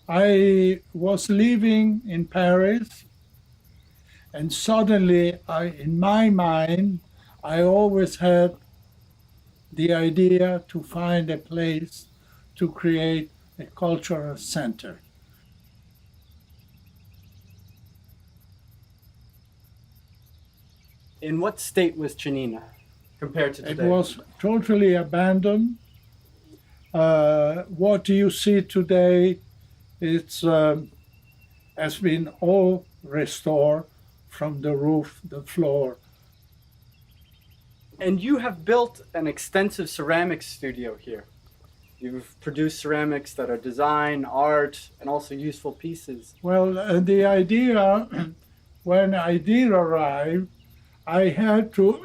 I was living in Paris, and suddenly, in my mind, I always had the idea to find a place to create a cultural center. In what state was Cennina compared to It today? was totally abandoned. What you see today, it's has been all restored from the roof, the floor. And you have built an extensive ceramics studio here. You've produced ceramics that are design, art, and also useful pieces. Well, the idea, when I did arrive, I had to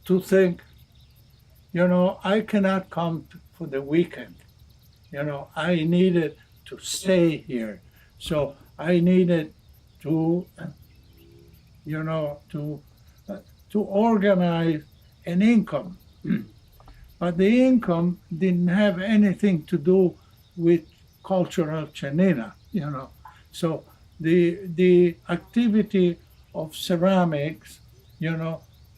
to think, I cannot come for the weekend. I needed to stay here. So I needed to, to organize an income. But the income didn't have anything to do with cultural Cennina, So the activity of ceramics,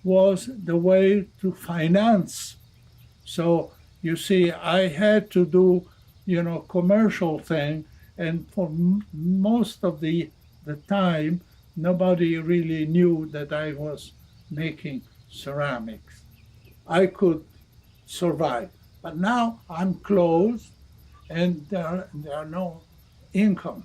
was the way to finance. So you see, I had to do, commercial thing, and for most of the time, nobody really knew that I was making ceramics. I could survive, but now I'm closed, and there are no income.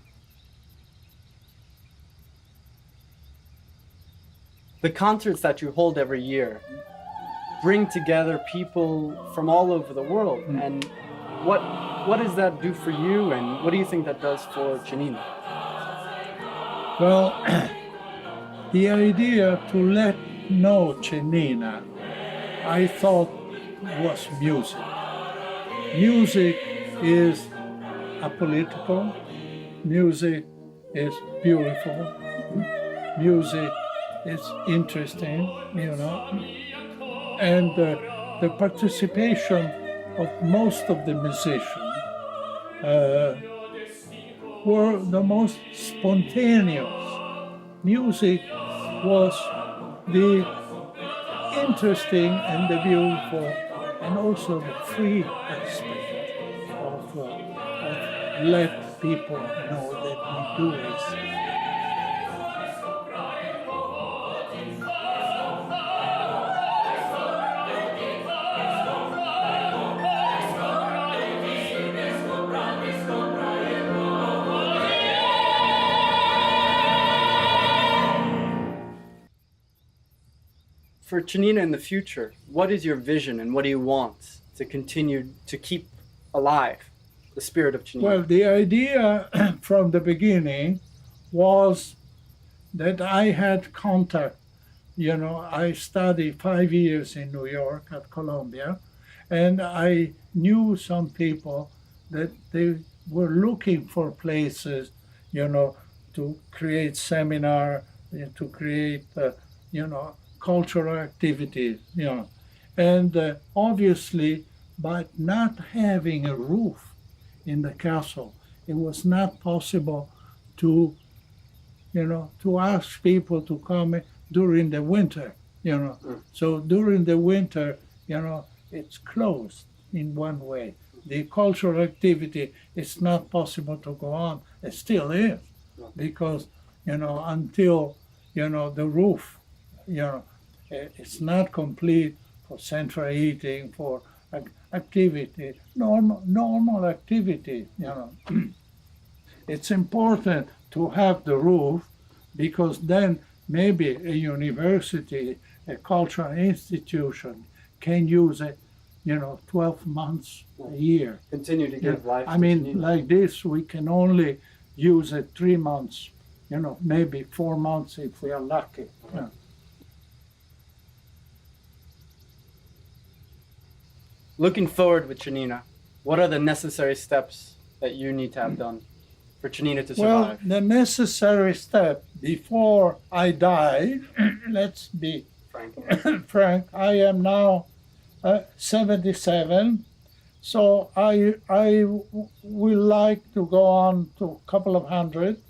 The concerts that you hold every year bring together people from all over the world. And what does that do for you, and what do you think that does for Cennina? Well, the idea to let know Cennina, I thought, was music. Music is apolitical. Music is beautiful. Music is interesting, and the participation of most of the musicians were the most spontaneous. Music was the interesting and the beautiful, and also the free aspect of let people know that we do this. For Cennina in the future, what is your vision, and what do you want to continue to keep alive the spirit of Cennina? Well, the idea from the beginning was that I had contact. I studied 5 years in New York at Columbia, and I knew some people that they were looking for places, to create seminar, to create, cultural activities, And obviously, by not having a roof in the castle, it was not possible to, to ask people to come during the winter, So during the winter, it's closed in one way. The cultural activity is not possible to go on. It still is, because, until, the roof, it's not complete for central heating, for activity, normal activity, It's important to have the roof, because then maybe a university, a cultural institution can use it, 12 months a year. Continue to give life I to mean, Cennina. like this, we can only use it 3 months, maybe 4 months if we are lucky. Looking forward with Cennina, what are the necessary steps that you need to have done for Cennina to Well, survive? the necessary step before I die, let's be Frank? frank, I am now 77, So I will like to go on to a couple of hundred,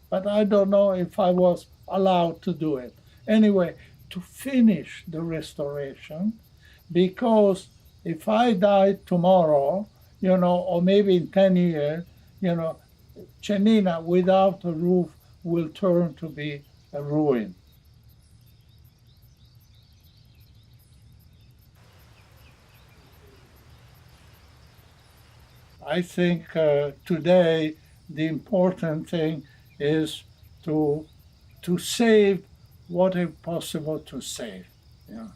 but I don't know if I was allowed to do it. Anyway, to finish the restoration, because if I die tomorrow, or maybe in 10 years, you know, Cennina without a roof will turn to be a ruin. I think today the important thing is to to save what is possible to save. Yeah.